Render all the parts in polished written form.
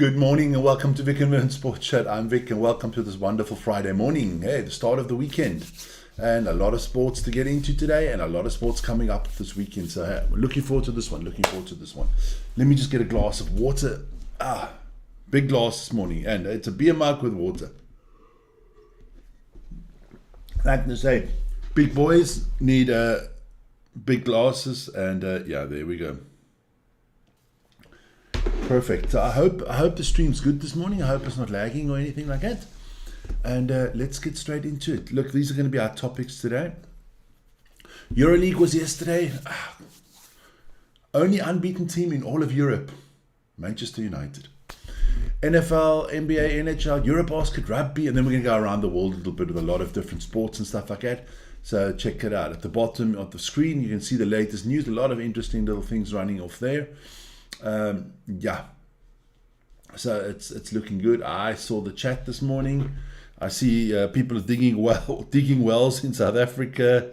Good morning and welcome to Vik and Wern Sports Chat. I'm Vik and welcome to this wonderful Friday morning. Hey, the start of the weekend. And a lot of sports to get into today and a lot of sports coming up this weekend. So hey, we're looking forward to this one, Let me just get a glass of water. Big glass this morning. And it's a beer mug with water. Like to say, big boys need big glasses. And yeah, there we go. Perfect. So I hope the stream's good this morning. I hope it's not lagging or anything like that. And let's get straight into it. Look, these are going to be our topics today. EuroLeague was yesterday. Only unbeaten team in all of Europe, Manchester United. NFL, NBA, NHL, Eurobasket, rugby, and then we're going to go around the world a little bit with a lot of different sports and stuff like that. So check it out. At the bottom of the screen, you can see the latest news. A lot of interesting little things running off there. Yeah, so it's looking good. I saw the chat this morning. I see people are digging wells in South Africa.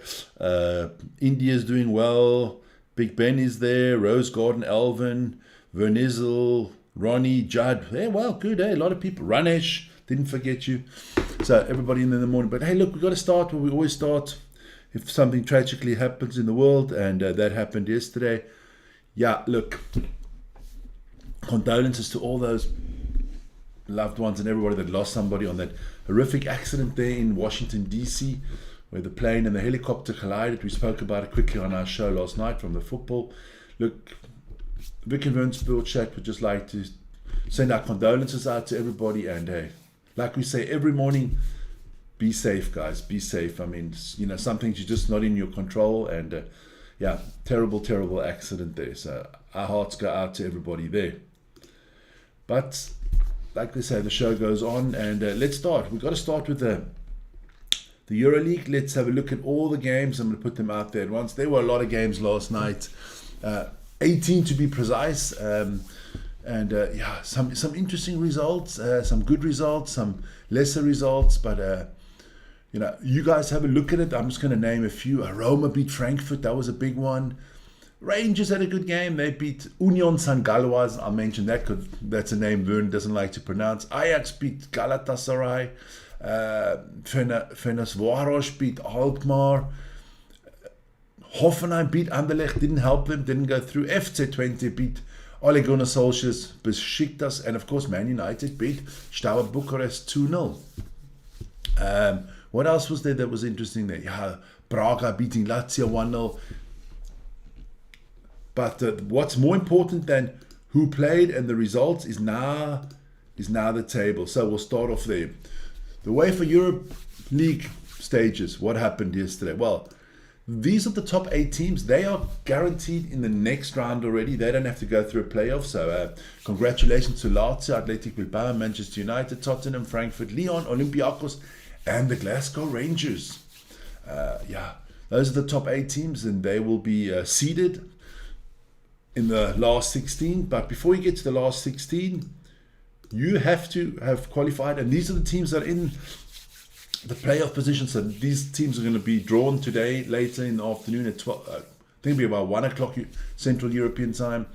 India's doing well. Big Ben is there. Rose Garden, Elvin, Vernizel, Ronnie, Judd. Hey, well, good. Hey, a lot of people. Ranesh, didn't forget you. So everybody in the morning. But hey, look, we've got to start where we always start. If something tragically happens in the world, and that happened yesterday. Yeah, look. Condolences to all those loved ones and everybody that lost somebody on that horrific accident there in Washington, D.C., where the plane and the helicopter collided. We spoke about it quickly on our show last night from the football. Look, Vik and Wern Sports Chat would just like to send our condolences out to everybody. And hey, like we say every morning, be safe, guys. Be safe. I mean, some things you're just not in your control. And yeah, terrible accident there. So our hearts go out to everybody there. But like they say, the show goes on, and let's start. We've got to start with the EuroLeague. Let's have a look at all the games. I'm going to put them out there at once. There were a lot of games last night, 18 to be precise, and yeah, some interesting results, some good results, some lesser results. But you guys have a look at it. I'm just going to name a few. Roma beat Frankfurt. That was a big one. Rangers had a good game. They beat Union St. Galois. I'll mention that because that's a name Wern doesn't like to pronounce. Ajax beat Galatasaray. Ferencváros beat Alkmaar. Hoffenheim beat Anderlecht. Didn't help them. Didn't go through. FC Twente beat Ole Gunnar Solskjaer's Besiktas. And of course, Man United beat Steaua Bucharest 2-0. What else was there that was interesting there? Yeah, Braga beating Lazio 1-0. But what's more important than who played and the results is now the table. So we'll start off there. The way for Europe League stages, what happened yesterday? Well, these are the top 8 teams. They are guaranteed in the next round already. They don't have to go through a playoff. So congratulations to Lazio, Athletic Bilbao, Manchester United, Tottenham, Frankfurt, Lyon, Olympiacos, and the Glasgow Rangers. Yeah, those are the top 8 teams, and they will be seeded in the last 16. But before you get to the last 16, you have to have qualified, and these are the teams that are in the playoff position. So these teams are going to be drawn today, later in the afternoon at 12. I think it'll be about 1 o'clock Central European time,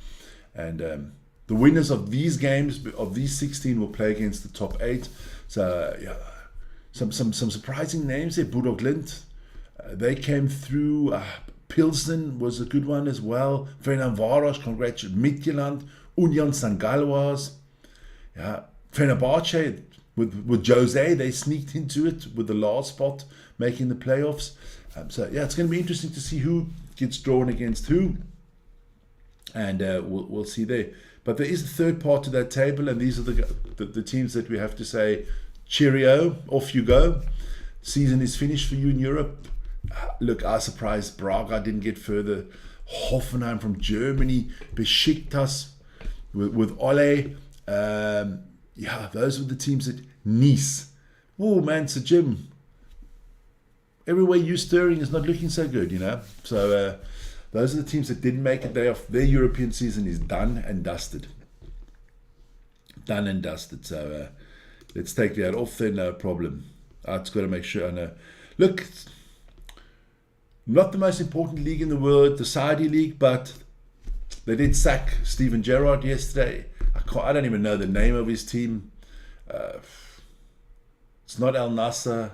and the winners of these games, of these 16, will play against the top 8. So yeah, some surprising names there. Bodo Glimt, they came through. Pilsen was a good one as well. Ferencváros, congratulations. Midtjylland, Union St. Galois. Yeah, Fenerbahce with Jose, they sneaked into it with the last spot, making the playoffs. So yeah, it's going to be interesting to see who gets drawn against who, and we'll see there. But there is a third part to that table, and these are the teams that we have to say, cheerio, off you go. Season is finished for you in Europe. Look, I was surprised Braga didn't get further. Hoffenheim from Germany, Besiktas with Ole. Yeah, those were the teams that Nice. Oh man, Sir Jim. Everywhere you're stirring is not looking so good, So those are the teams that didn't make it. Their European season is done and dusted. Done and dusted. So let's take that off there, no problem. I've got to make sure I know. Look, not the most important league in the world, the Saudi league, but they did sack Steven Gerrard yesterday. I I don't even know the name of his team. It's not Al Nassr.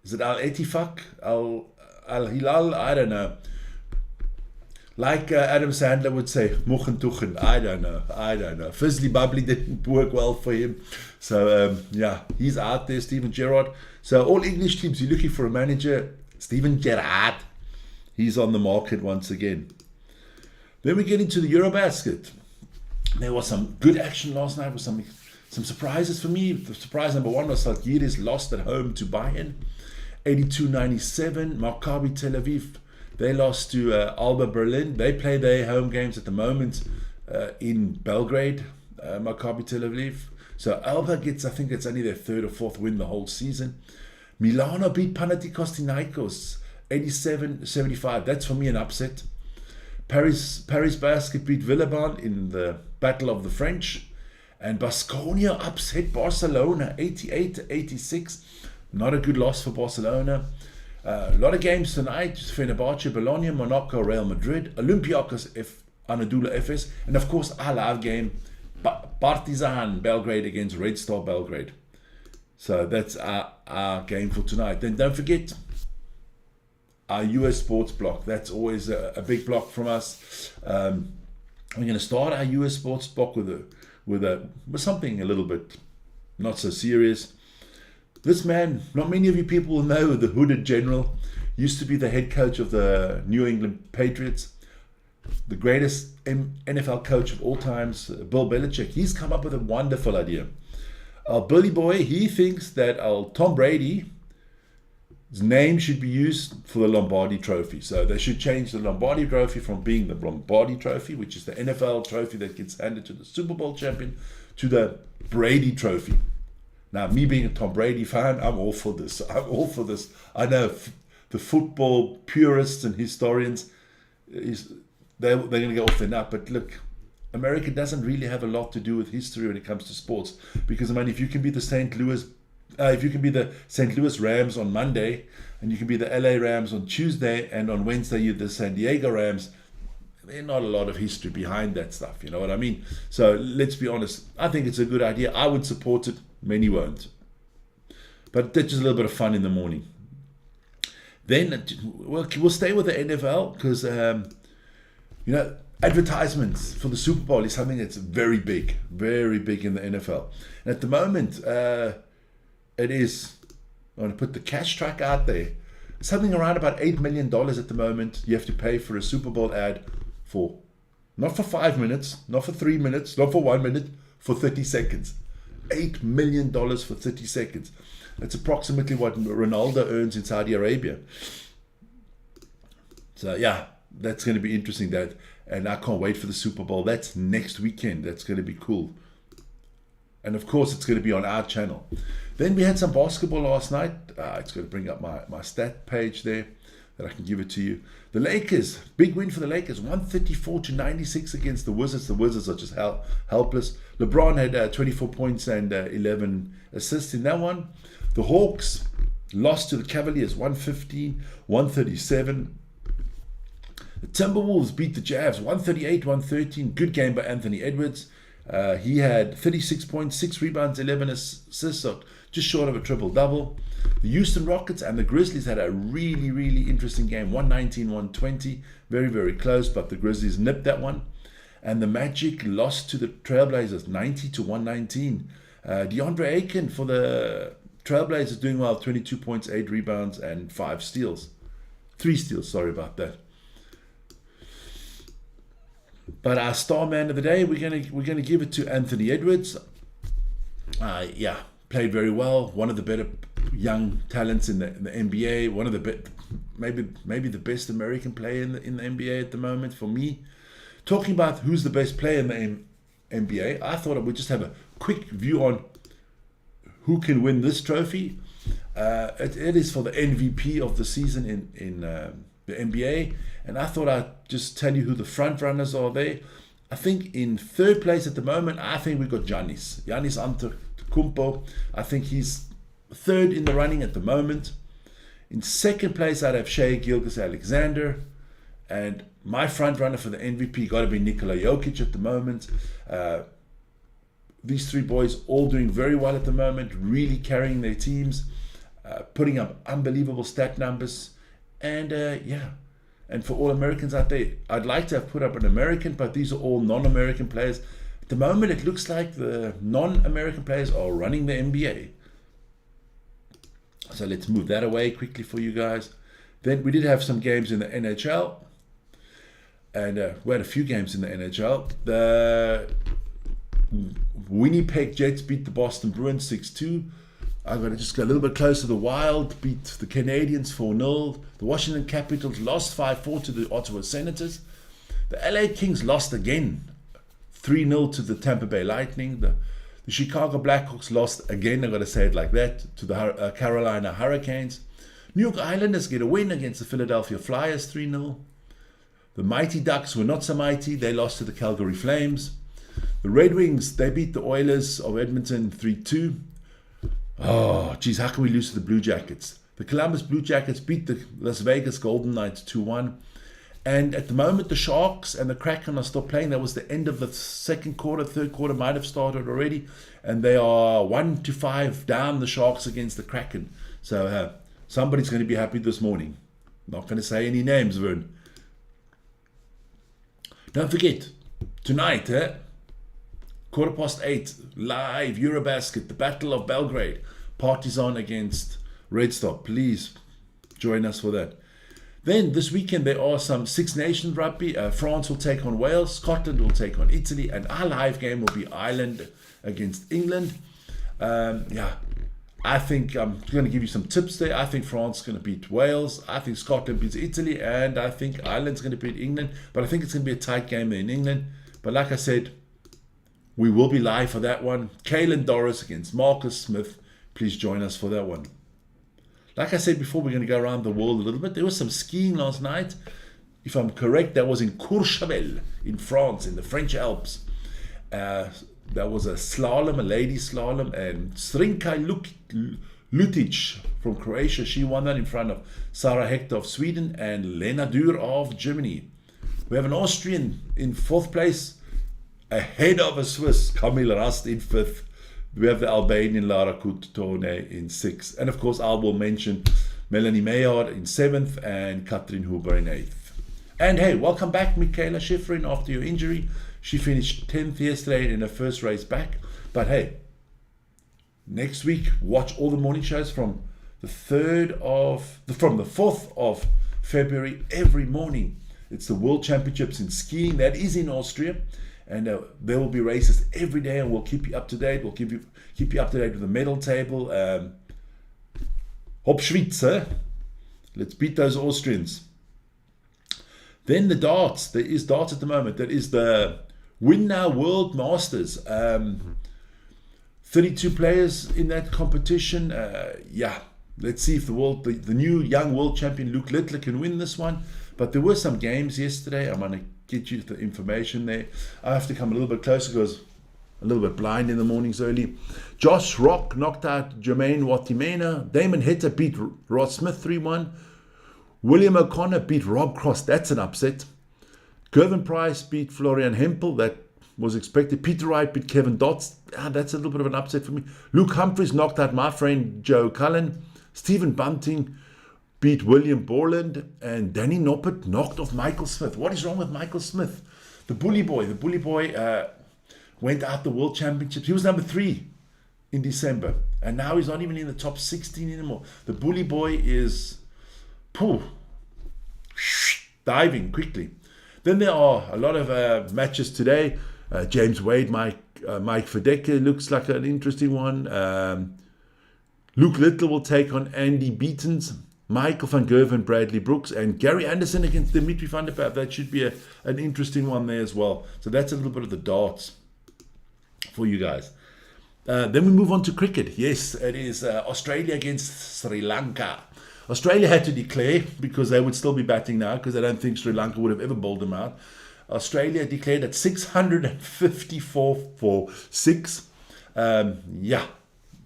Is it Al Ettifaq? Al Hilal? I don't know. Like Adam Sandler would say, Muchen Tuchen. I don't know. Fizzly Bubbly didn't work well for him. So, he's out there, Steven Gerrard. So, all English teams, you're looking for a manager, Steven Gerrard. He's on the market once again. Then we get into the Eurobasket. There was some good action last night with some surprises for me. The surprise number one was Zalgiris lost at home to Bayern, 82-97. Maccabi Tel Aviv, they lost to Alba Berlin. They play their home games at the moment in Belgrade, Maccabi Tel Aviv. So Alba gets, I think it's only their third or fourth win the whole season. Milano beat Panathinaikos 87-75. That's for me an upset. Paris Basket beat Villeurbanne in the Battle of the French. And Baskonia upset Barcelona 88-86. Not a good loss for Barcelona. A lot of games tonight. Fenerbahce, Bologna, Monaco, Real Madrid, Olympiacos, Anadolu Efes, and of course our live game, Partizan Belgrade against Red Star Belgrade. So that's our game for tonight. Then don't forget our US sports block. That's always a big block from us. We're going to start our US sports block with something a little bit not so serious. This man, not many of you people will know, the hooded general, used to be the head coach of the New England Patriots, the greatest NFL coach of all times, Bill Belichick. He's come up with a wonderful idea. Billy Boy, he thinks that Tom Brady's name should be used for the Lombardi Trophy. So they should change the Lombardi Trophy from being the Lombardi Trophy, which is the NFL trophy that gets handed to the Super Bowl champion, to the Brady Trophy. Now, me being a Tom Brady fan, I'm all for this. I know the football purists and historians, they're going to go off their nut. But look, America doesn't really have a lot to do with history when it comes to sports. Because, I mean, if you can be the St. Louis Rams on Monday, and you can be the LA Rams on Tuesday, and on Wednesday you're the San Diego Rams, there's not a lot of history behind that stuff. You know what I mean? So let's be honest. I think it's a good idea. I would support it. Many won't. But that's just a little bit of fun in the morning. Then we'll stay with the NFL because, advertisements for the Super Bowl is something that's very big in the NFL. And at the moment, it is, I'm going to put the cash track out there, something around about $8 million at the moment you have to pay for a Super Bowl ad for, not for 5 minutes, not for 3 minutes, not for 1 minute, for 30 seconds. $8 million for 30 seconds. That's approximately what Ronaldo earns in Saudi Arabia. So yeah, that's going to be interesting. And I can't wait for the Super Bowl. That's next weekend. That's going to be cool. And of course, it's going to be on our channel. Then we had some basketball last night. It's going to bring up my stat page there that I can give it to you. The Lakers, big win for the Lakers, 134-96 against the Wizards. The Wizards are just helpless. LeBron had 24 points and 11 assists in that one. The Hawks lost to the Cavaliers, 115-137. The Timberwolves beat the Jazz, 138-113. Good game by Anthony Edwards. He had 36 points, 6 rebounds, 11 assists, so just short of a triple-double. The Houston Rockets and the Grizzlies had a really, really interesting game, 119-120. Very, very close, but the Grizzlies nipped that one. And the Magic lost to the Trailblazers, 90-119. DeAndre Ayton for the Trailblazers doing well, 22 points, 8 rebounds, and 5 steals. 3 steals, sorry about that. But our star man of the day, we're gonna give it to Anthony Edwards. Played very well. One of the better young talents in the NBA. One of the maybe the best American player in the NBA at the moment for me. Talking about who's the best player in the NBA, I thought I would just have a quick view on who can win this trophy. It is for the MVP of the season in the NBA. And I thought I'd just tell you who the front runners are there. I think in third place at the moment, I think we've got Giannis Antetokounmpo. I think he's third in the running at the moment. In second place, I'd have Shai Gilgeous-Alexander. And my front runner for the MVP got to be Nikola Jokic at the moment. these three boys all doing very well at the moment, really carrying their teams, putting up unbelievable stat numbers. And and for all Americans out there, I'd like to have put up an American, but these are all non-American players. At the moment, it looks like the non-American players are running the NBA. So let's move that away quickly for you guys. Then we did have some games in the NHL. And we had a few games in the NHL. The Winnipeg Jets beat the Boston Bruins 6-2. I'm going to just go a little bit closer. The Wild beat the Canadiens 4-0. The Washington Capitals lost 5-4 to the Ottawa Senators. The LA Kings lost again 3-0 to the Tampa Bay Lightning. The Chicago Blackhawks lost again, I've got to say it like that, to the Carolina Hurricanes. New York Islanders get a win against the Philadelphia Flyers 3-0. The Mighty Ducks were not so mighty. They lost to the Calgary Flames. The Red Wings, they beat the Oilers of Edmonton 3-2. Oh, geez, how can we lose to the Blue Jackets? The Columbus Blue Jackets beat the Las Vegas Golden Knights 2-1. And at the moment, the Sharks and the Kraken are still playing. That was the end of the second quarter. Third quarter might have started already. And they are 1-5 down, the Sharks against the Kraken. So somebody's going to be happy this morning. Not going to say any names, Wern. Don't forget, tonight, 8:15, live Eurobasket, the Battle of Belgrade. Partizan against Red Star. Please join us for that. Then this weekend there are some Six Nations rugby. France will take on Wales, Scotland will take on Italy, and our live game will be Ireland against England. I think I'm going to give you some tips there. I think France is going to beat Wales. I think Scotland beats Italy, and I think Ireland's going to beat England. But I think it's going to be a tight game there in England. But like I said, we will be live for that one. Kalen Doris against Marcus Smith. Please join us for that one. Like I said before, we're going to go around the world a little bit. There was some skiing last night. If I'm correct, that was in Courchevel in France, in the French Alps. That was a slalom, a ladies slalom, and Srinka Lutic from Croatia. She won that in front of Sarah Hector of Sweden and Lena Dürr of Germany. We have an Austrian in fourth place, ahead of a Swiss, Camille Rast in fifth. We have the Albanian Lara Kutone in sixth. And of course, I will mention Melanie Maillard in seventh and Katrin Huber in eighth. And hey, welcome back, Michaela Schifrin, after your injury. She finished 10th yesterday in her first race back. But hey, next week, watch all the morning shows from the 4th of February every morning. It's the World Championships in skiing. That is in Austria. And there will be races every day, and we'll keep you up to date. We'll keep you up to date with the medal table. Hop Schweiz, let's beat those Austrians. Then the darts. There is darts at the moment. That is the Win Now World Masters. 32 players in that competition. Let's see if the new young world champion Luke Littler can win this one. But there were some games yesterday. I'm going to get you the information there. I have to come a little bit closer because I'm a little bit blind in the mornings early. Josh Rock knocked out Jermaine Watimena. Damon Hetta beat Rod Smith 3-1. William O'Connor beat Rob Cross. That's an upset. Gervin Price beat Florian Hempel. That was expected. Peter Wright beat Kevin Dotz. That's a little bit of an upset for me. Luke Humphries knocked out my friend Joe Cullen. Stephen Bunting beat William Borland, and Danny Noppert knocked off Michael Smith. What is wrong with Michael Smith? The bully boy went out the World Championships. He was number 3 in December, and now he's not even in the top 16 anymore. The bully boy is diving quickly. Then there are a lot of matches today. James Wade, Mike Fedeke looks like an interesting one. Luke Little will take on Andy Beatons. Michael van Gerven, Bradley Brooks, and Gary Anderson against Dimitri van der Paap. That should be an interesting one there as well. So that's a little bit of the darts for you guys. Then we move on to cricket. Yes, it is Australia against Sri Lanka. Australia had to declare because they would still be batting now because I don't think Sri Lanka would have ever bowled them out. Australia declared at 654 for 6.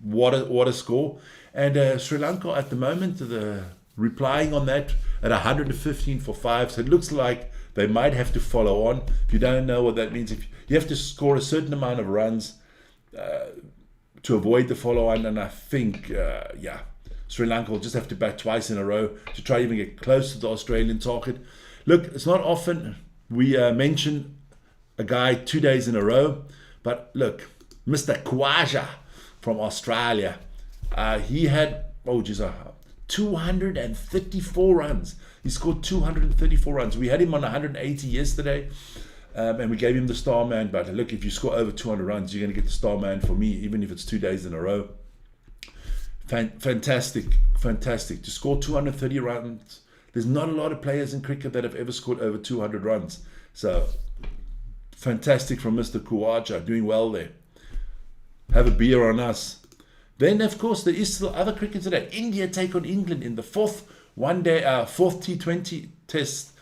What a score. And Sri Lanka at the moment, replying on that at 115 for 5. So it looks like they might have to follow on. If you don't know what that means, if you have to score a certain amount of runs to avoid the follow-on, and I think, Sri Lanka will just have to bat twice in a row to try even get close to the Australian target. Look, it's not often we mention a guy 2 days in a row, but look, Mr. Khawaja from Australia, he had 234 runs. He scored 234 runs. We had him on 180 yesterday, and we gave him the star man. But look, if you score over 200 runs, you're going to get the star man for me, even if it's 2 days in a row. Fantastic. To score 230 runs. There's not a lot of players in cricket that have ever scored over 200 runs. So, fantastic from Mr. Khawaja, doing well there. Have a beer on us. Then, of course, there is still other cricket today. India take on England in the fourth T20 test.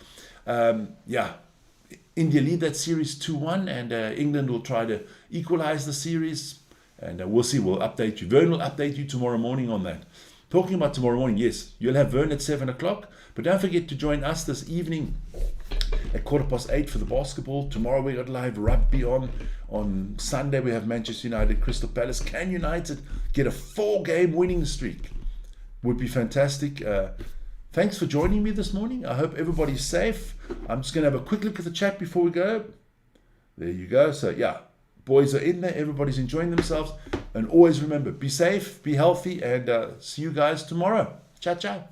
India lead that series 2-1, and England will try to equalize the series. And we'll see. We'll update you. Wern will update you tomorrow morning on that. Talking about tomorrow morning, yes, you'll have Wern at 7 o'clock. But don't forget to join us this evening at 8:15 for the basketball. Tomorrow we got live rugby on. On Sunday we have Manchester United, Crystal Palace. Can United get a 4-game winning streak? Would be fantastic. Thanks for joining me this morning. I hope everybody's safe. I'm just going to have a quick look at the chat before we go. There you go. So yeah, boys are in there. Everybody's enjoying themselves. And always remember, be safe, be healthy, and see you guys tomorrow. Ciao, ciao.